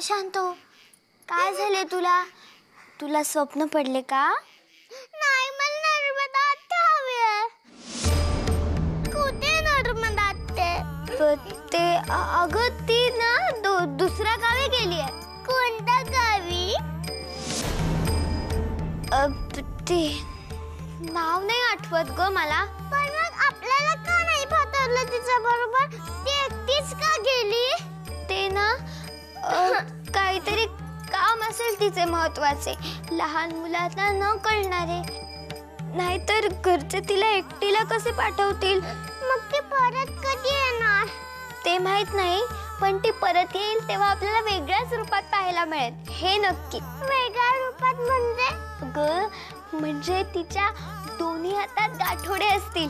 शांत हो. काय झाले तुला? तुला स्वप्न पडले का? नाही, मला नर्मदा आत्या हवी आहे. कुठे नर्मदा आत्या? ते अगं ती ना दुसऱ्या गावी गेली आहे. कोणत्या गावी? ते नाव नाही आठवत ग मला. पण मग आपल्याला का नाही पाठवलं तिच्या बरोबर? ती एकटीच का गेली? ते ना काहीतरी काम असेल तिचे महत्वाचे, लहान मुलांना न कळणारे. नाहीतर घरचे तिला एकटीला कसे पाठवतील? मग ती परत कधी येणार? ते माहित नाही, पण ती परत येईल तेव्हा आपल्याला वेगळ्याच रूपात पाहायला मिळेल, हे नक्की. वेगळ्या रूपात म्हणजे? अगं म्हणजे तिच्या दोन्ही हातात गाठोडे असतील,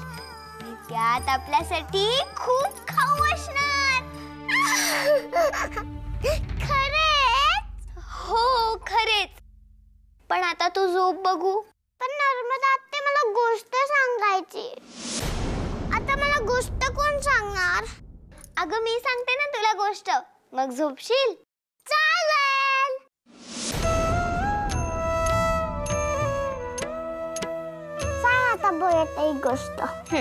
त्यात आपल्यासाठी खूप खाऊ असणार. खरेच? हो खरेच. पण आता तू झोप बघू. पण नर्मदा आत्या, मला गोष्ट सांगायची. आता मला गोष्ट कोण सांगणार? अगं मी सांगते ना तुला गोष्ट, मग झोपशील? चालेल. सांग आता बोलत एक गोष्ट.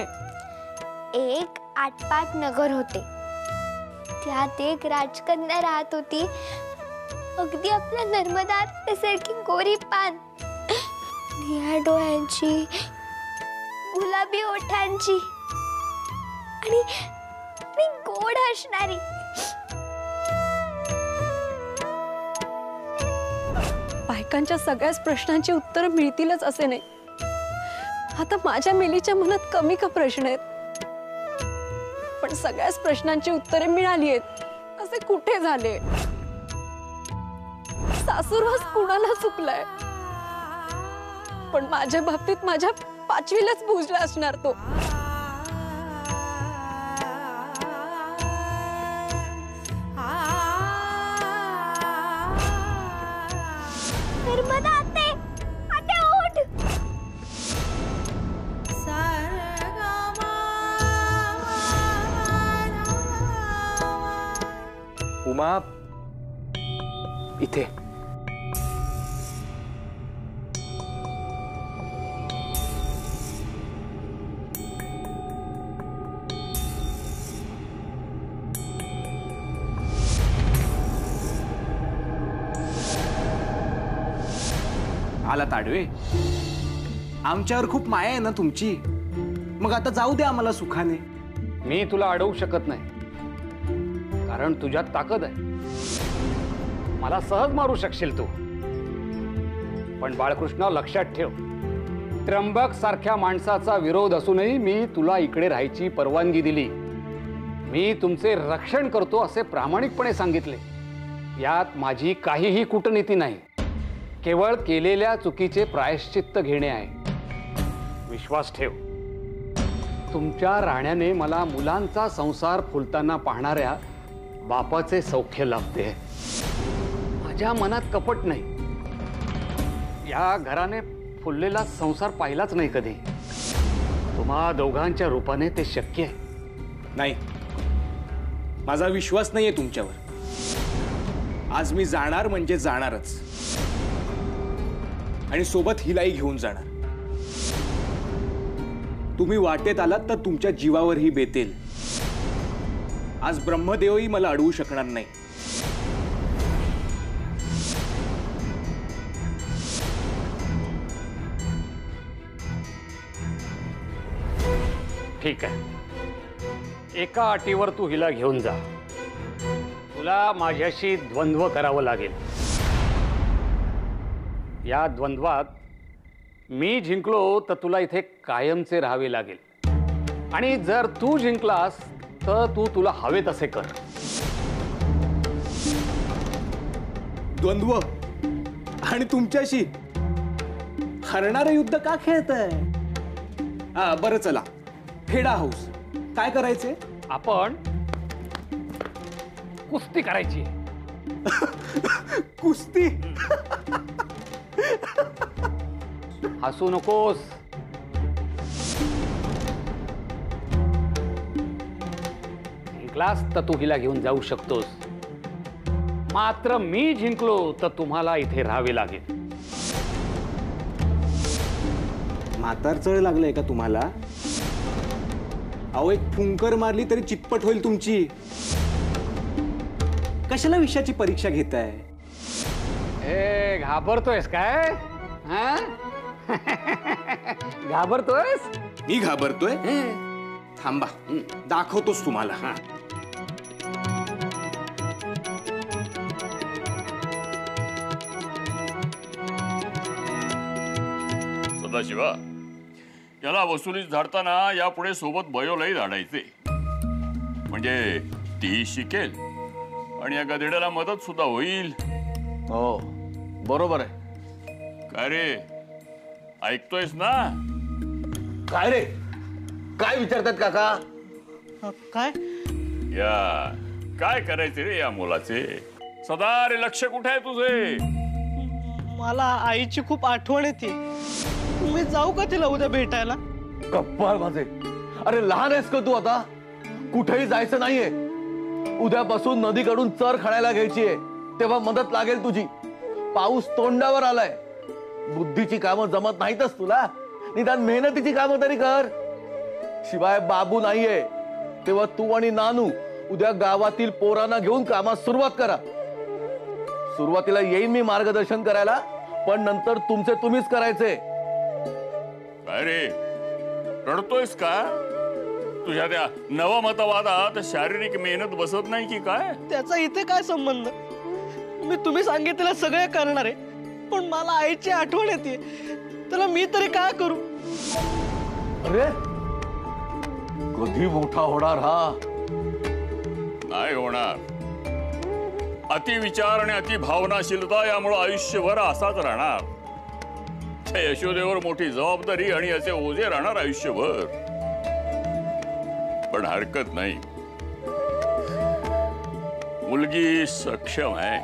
एक आटपाट नगर होते. त्यात एक राजकन्या राहत होती, अगदी आपल्या नर्मदा आत्यासारखी गोरी पान, निळ्या डोळ्यांची, गुलाबी ओठांची आणि गोड हसणारी. बायकांच्या सगळ्याच प्रश्नांची उत्तर मिळतीलच असे नाही. आता माझ्या मिलीच्या मनात कमी का प्रश्न आहेत? पण सगळ्याच प्रश्नांची उत्तरे मिळाली आहेत असे कुठे झाले? सासूरवास कुणाला चुकलाय? पण माझ्या बाबतीत माझ्या पाचवीलाच बुजला असणार तो. नर्मदा आत्या, आत्या उठ. उमा, इथे. आला ताडवे. आमच्यावर खूप माया आहे ना तुमची, मग आता जाऊ दे आम्हाला सुखाने. मी तुला अडवू शकत नाही, कारण तुझ्यात ताकद आहे. मला सहज मारू शकशील तू. पण बाळकृष्ण, लक्षात ठेव, त्र्यंबक सारख्या माणसाचा विरोध असूनही मी तुला इकडे राहायची परवानगी दिली. मी तुमचे रक्षण करतो असे प्रामाणिकपणे सांगितले. यात माझी काहीही कूटनीती नाही, केवळ केलेल्या चुकीचे प्रायश्चित्त घेणे आहे. विश्वास ठेव, तुमच्या राहण्याने मला मुलांचा संसार फुलताना पाहणाऱ्या बापाचे सौख्य लाभते. माझ्या मनात कपट नाही. या घराने फुललेला संसार पाहिलाच नाही कधी. तुम्हा दोघांच्या रूपाने ते शक्य आहे. नाही, माझा विश्वास नाहीये तुमच्यावर. आज मी जाणार म्हणजे जाणारच, आणि सोबत हिलाही घेऊन जाणार. तुम्ही वाटेत आलात तर तुमच्या जीवावरही बेतेल. आज ब्रह्मदेवही मला अडवू शकणार नाही. ठीक आहे, एका अटीवर तू हिला घेऊन जा. तुला माझ्याशी द्वंद्व करावं लागेल. या द्वंद्वात मी जिंकलो तर तुला इथे कायमचे राहावे लागेल, आणि जर तू जिंकलास तर तू तुला हवे तसे कर. द्वंद्व आणि तुमच्याशी हरणारं युद्ध का खेळताय? बरं चला, फेडा हाऊस. काय करायचे? आपण कुस्ती करायची. कुस्ती? हसू नकोस. जिंकलास तर तू हिला घेऊन जाऊ शकतोस, मात्र मी जिंकलो तर तुम्हाला इथे राहावे लागेल. म्हातारचळ लागलंय का तुम्हाला? अहो, एक फुंकर मारली तरी चितपट होईल तुमची. कशाला विषयाची परीक्षा घेताय? ए, घाबरतोयस काय? हा? घाबरतोयस? मी घाबरतोय? थांबा, दाखवतोच तुम्हाला. सदाशिवा, याला वसुलीत झाडताना यापुढे सोबत बयोलाही झाडायचे, म्हणजे ती शिकेल आणि या गधेड्याला मदत सुद्धा होईल. हो, बरोबर आहे. काय रे, ऐकतोयस ना? काय रे, काय विचारतात काका? काय काय करायचे रे या मुलाचे? सदा रे, लक्ष कुठे आहे तुझे? मला आईची खूप आठवण येते. मी जाऊ का तिला उद्या भेटायला? गप्पा माझे. अरे लहान आहेस का तू आता? कुठेही जायचं नाहीये. उद्यापासून नदीकडून चर खाण्याला घ्यायचीये, तेव्हा मदत लागेल तुझी. पाऊस तोंडावर आलाय. बुद्धीची कामं जमत नाहीतच तुला, निदान मेहनतीची कामं तरी कर. शिवाय बाबू नाहीये, तेव्हा तू आणि नानू उद्या गावातील पोरांना घेऊन कामात सुरुवात करा. सुरुवातीला येईन मी मार्गदर्शन करायला, पण नंतर तुमचे तुम्हीच करायचे. काय रे, रडतोयस का? तुझ्या त्या नवमतवादात शारीरिक मेहनत बसत नाही की काय? त्याचा इथे काय संबंध? मी तुम्ही सांगितलेलं सगळे करणार आहे, पण मला आईची आठवण येते. त्याला मी तरी काय करू? अरे कधी मोठा होणार हा? नाही होणार. अतिविचार आणि अति भावनाशीलता यामुळे आयुष्यभर असाच राहणार. त्या यशोदेवर मोठी जबाबदारी आणि असे ओझे राहणार आयुष्यभर. पण हरकत नाही, मुलगी सक्षम आहे.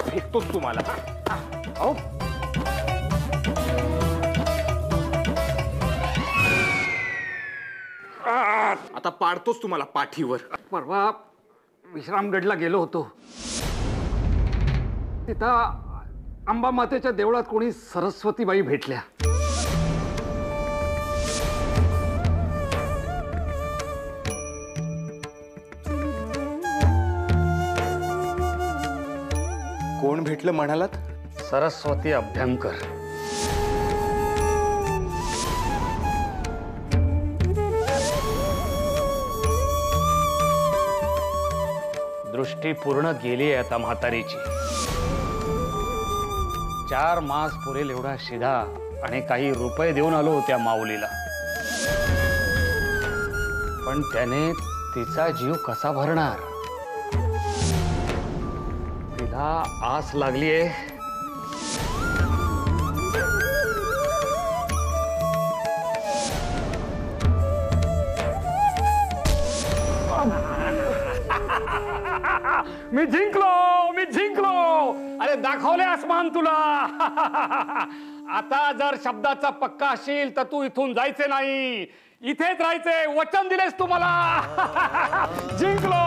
फेकतोच तुम्हाला. अहो, आता पाडतोच तुम्हाला पाठीवर. परवा विश्रामगडला गेलो होतो. तिथं अंबामातेच्या देवळात कोणी सरस्वतीबाई भेटल्या. कोण भेटलं म्हणालात? सरस्वती अभ्यंकर. दृष्टी पूर्ण गेली आहे आता म्हातारीची. 4 मास पुरेल एवढा शिधा आणि काही रुपये देऊन आलो त्या माऊलीला. पण त्याने तिचा जीव कसा भरणार? तिला आस लागलीये. मी जिंकलो, मी जिंकलो. अरे दाखवले आसमान तुला. आता जर शब्दाचा पक्का असेल तर तू इथून जायचे नाही, इथेच राहायचे. वचन दिलेस तू मला. जिंकलो.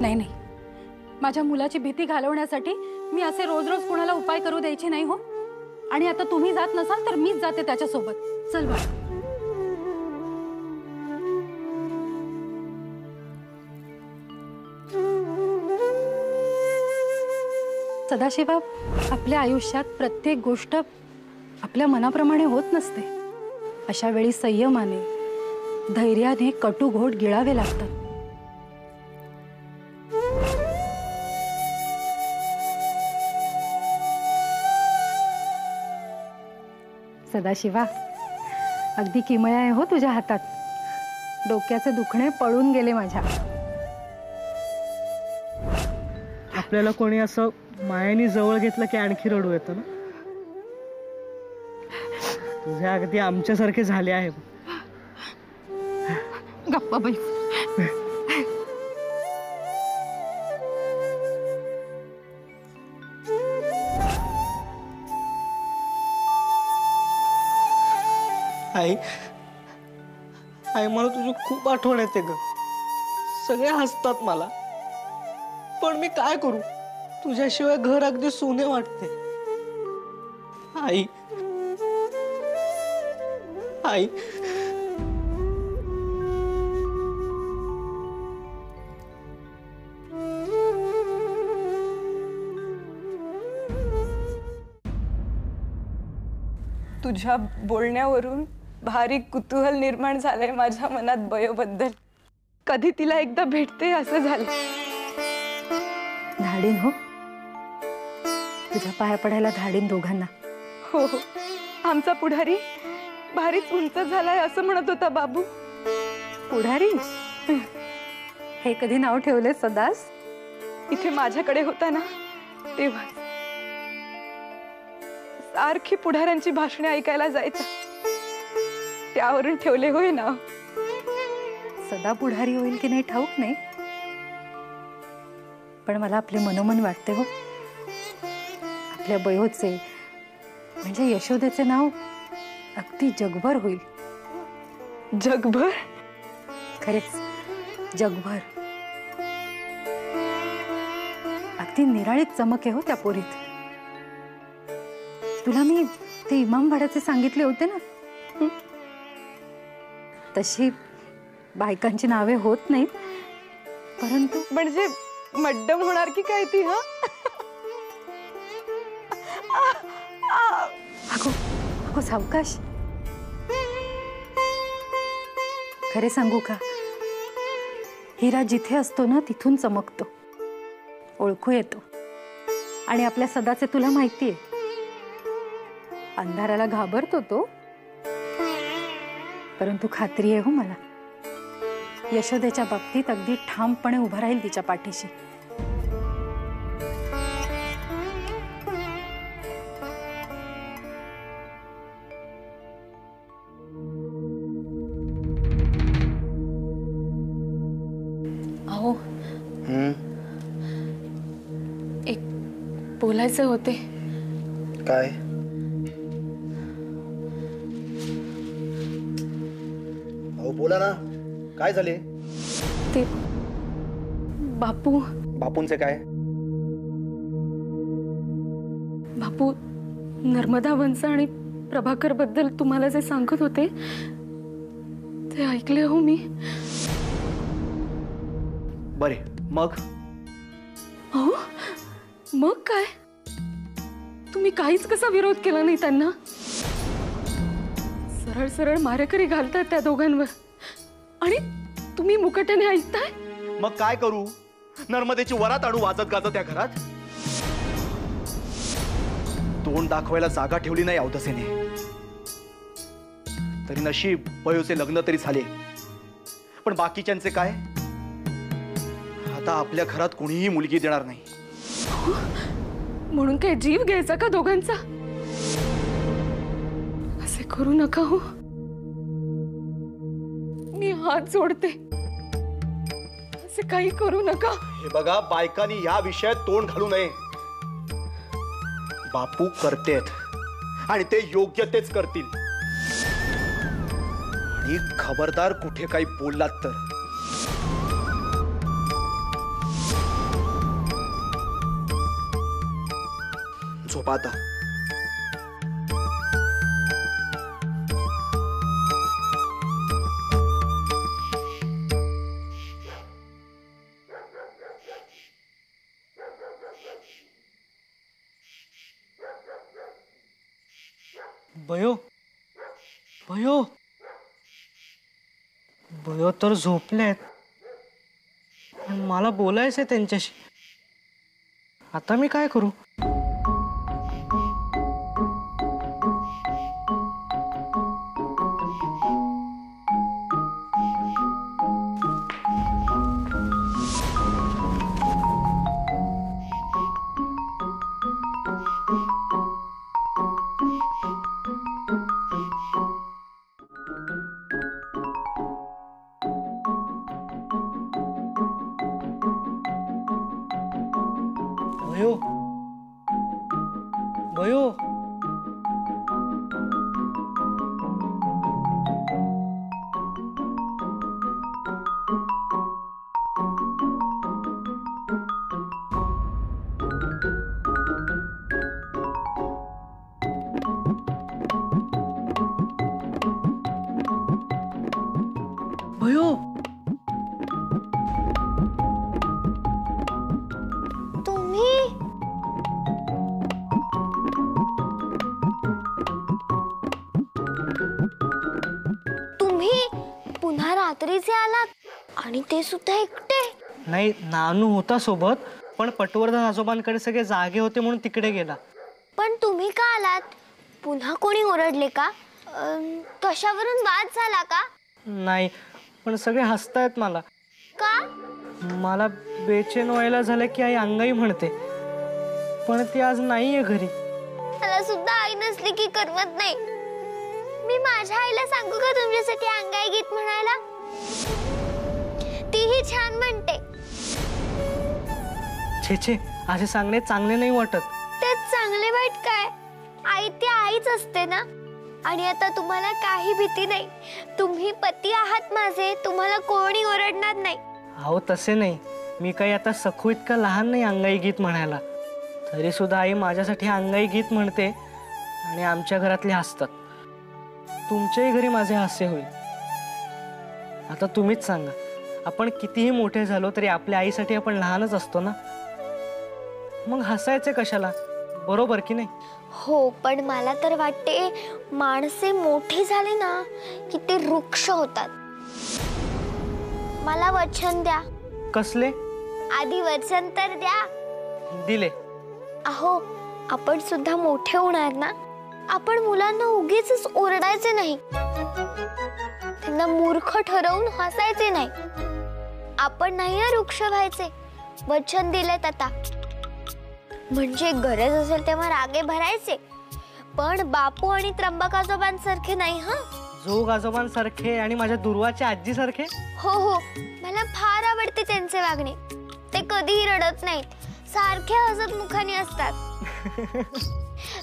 नाही नाही, माझ्या मुलाची भीती घालवण्यासाठी मी असे रोज रोज कुणाला उपाय करू द्यायचे नाही हो. आणि आता तुम्ही जात नसाल तर मीच जाते त्याच्यासोबत. चल बाळा. सदाशिवा, आपल्या आयुष्यात प्रत्येक गोष्ट आपल्या मनाप्रमाणे होत नसते. अशा वेळी संयमाने, धैर्याने कटू घोट गिळावे लागतात. सदाशिवा, अगदी किमया आहे हो तुझ्या हातात. डोक्याचे दुखणे पळून गेले माझ्या. आपल्याला कोणी असं मायाने जवळ घेतलं की आणखी रडू येतं ना. तुझे अगदी आमच्यासारखे झाले आहे. गप्पा बाई. आई, आई मला तुझी खूप आठवण येते ग. सगळे हसतात मला, पण मी काय करू? तुझ्याशिवाय घर अगदी सोने वाटते. आई, आई, तुझ्या बोलण्यावरून भारी कुतूहल निर्माण झालंय माझ्या मनात बयोबद्दल. कधी तिला एकदा भेटते असं झालं. धाडीन हो, तुझ्या पाया पडायला धाडीन दोघांना. हो हो, आमचा पुढारी भारीच उंच झालाय असं म्हणत होता बाबू. पुढारी? हे कधी नाव ठेवले सदास? इथे माझ्याकडे होता ना तेव्हा सारखी पुढाऱ्यांची भाषणे ऐकायला जायचं, त्यावरून ठेवले होय नाव. सदा पुढारी होईल की नाही ठाऊक नाही, पण मला आपले मनोमन वाटते हो. आपल्या बयोचे म्हणजे यशोदेचे नाव अगदी जगभर होईल. जगभर? खरेच जगभर. अगदी निराळीच चमक आहे हो त्या पोरीत. तुला मी ते इमामवाड्याचे सांगितले होते ना, तशी बायकांची नावे होत नाहीत, परंतु म्हणजे मड्डम होणार की काय ती? हा, अगो अगो सावकाश. खरे सांगू का, हिरा जिथे असतो ना तिथून चमकतो, ओळखू येतो. आणि आपल्या सदाचे तुला माहितीये, अंधाराला घाबरतो तो, परंतु खात्री आहे हो मला, यशोदेच्या बाबतीत अगदी ठामपणे उभा राहील तिच्या पाठीशी. अहो, एक बोलायचे होते. काय? अहो बोला ना, काय झाले? ते बापू. बापूंचे काय? बापू नर्मदा वंश आणि प्रभाकर बद्दल तुम्हाला जे सांगत होते ते ऐकले हो मी. बरे, मग? हो, मग काय? तुम्ही काहीच कसा विरोध केला नाही त्यांना? सरळ सरळ मारेकरी घालतात त्या दोघांवर, आणि तुम्ही मुकाट्याने ऐकताय. मग काय करू? नर्मदेची वरात आणू वाजत गाजत त्या घरात? तोंड दाखवायला जागा ठेवली नाही अवधसेने. तरी नशीब बयोचे लग्न तरी झाले, पण बाकीच्यांचे काय? आता आपल्या घरात कोणीही मुलगी देणार नाही. म्हणून काय जीव घ्यायचा का दोघांचा? असे करू नका हो, मी हात जोडते. असे काही करू नका. हे बघा, बायकांनी या विषयात तोंड घालू नये. बापू करतेत आणि ते योग्य तेच करतील. आणि खबरदार कुठे काही बोललात तर. झोपा आता. भयो भयो भयो तर झोपलेत, पण मला बोलायचंय त्यांच्याशी. आता मी काय करू? भयो भयो भयो तुम्ही तुम्ही पुन्हा रात्रीचे आलात आणि ते सुद्धा एकटे. नाही, नानू होता सोबत, पण पटवर्धन आजोबांकडे सगळे जागे होते म्हणून तिकडे गेला. पण तुम्ही का आलात? पुन्हा कोणी ओरडले का? कशावरून वाद झाला का? नाही, पण सगळे हसतायत मला. का? मला बेचैन व्हायला झालं की आई अंगाई म्हणते, पण ती आज नाहीये घरी. मला सुद्धा आई नसली की करमत नाही. मी माझ्या आईला सांगू का तुमच्यासाठी अंगाई गीत म्हणायला? तीही छान म्हणते. छे छे, असे सांगणे चांगले नाही वाटत. त्यात चांगले वाईट काय? आई ती आईच असते ना. आणि आता तुम्हाला काही भीती नाही. तुम्ही पती आहात माझे, तुम्हाला कोणी ओरडणार नाही. अहो तसे नाही, मी काही आता सखू इतका लहान नाही अंगाई गीत म्हणायला. तरी सुद्धा आई माझ्यासाठी अंगाई गीत म्हणते आणि आमच्या घरातले हसतात. तुमच्याही घरी माझे हास्य होईल. आता तुम्हीच सांगा, आपण कितीही मोठे झालो तरी आपल्या आईसाठी आपण लहानच असतो ना. मग हसायचे कशाला? बरोबर की नाही? हो, पण मला तर वाटते माणसे मोठी झाली ना की ते वृक्ष होतात. मला वचन द्या. कसले? आधी वचन तर द्या. दिले. अहो, आपण सुद्धा मोठे होणार ना. आपण मुलांना उगीच ओरडायचे नाही, त्यांना मूर्ख ठरवून हसायचे नाही. आपण नाही ना वृक्ष व्हायचे. वचन दिलेत आता. म्हणजे गरज असेल तेव्हा रागे भरायचे, पण बापू आणि त्र्यंबक आजोबांसारखे नाही. हा, जोग आजोबांसारखे आणि माझ्या दुर्वाच्या आजीसारखे. हो हो, मला फार आवडते त्यांचे वागणे. ते कधीही रडत नाहीत, सारखे हसत मुखाने असतात.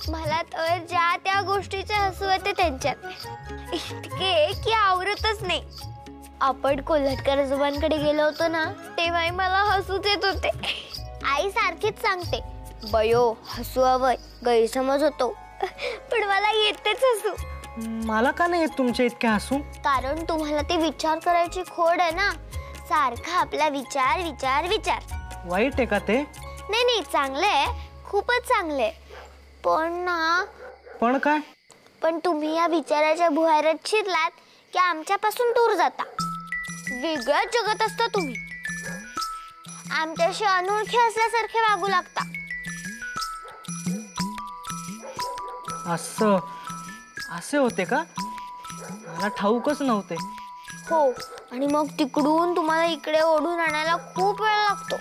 मला तर ज्या त्या गोष्टीचे हसू येते त्यांच्यात, इतके की आवरतच नाही. आपण कोल्हटकर आजोबांकडे गेलो होतो ना, तेव्हाही मला हसूच येत होते. आई सारखीच सांगते, बयो हसू हवंय, गैरसमज होतो. पण मला येतेच हसू. मला का नाही येत तुमच्या इतके हसू? कारण तुम्हाला ते विचार करायची खोड आहे ना. सारखा आपला विचार विचार विचार. वाईट आहे का ते? नाही नाही, चांगले आहे, खूपच चांगले. पण ना. पण काय? पण तुम्ही या विचाराच्या भुयारात शिरलात की आमच्यापासून दूर जाता. वेगळ्याच जगात असता तुम्ही. आमच्याशी अनोळखी असल्यासारखे वागू लागता. असं असे होते का? मला ठाऊकच नव्हते. हो, आणि मग तिकडून तुम्हाला इकडे ओढून आणायला खूप वेळ लागतो.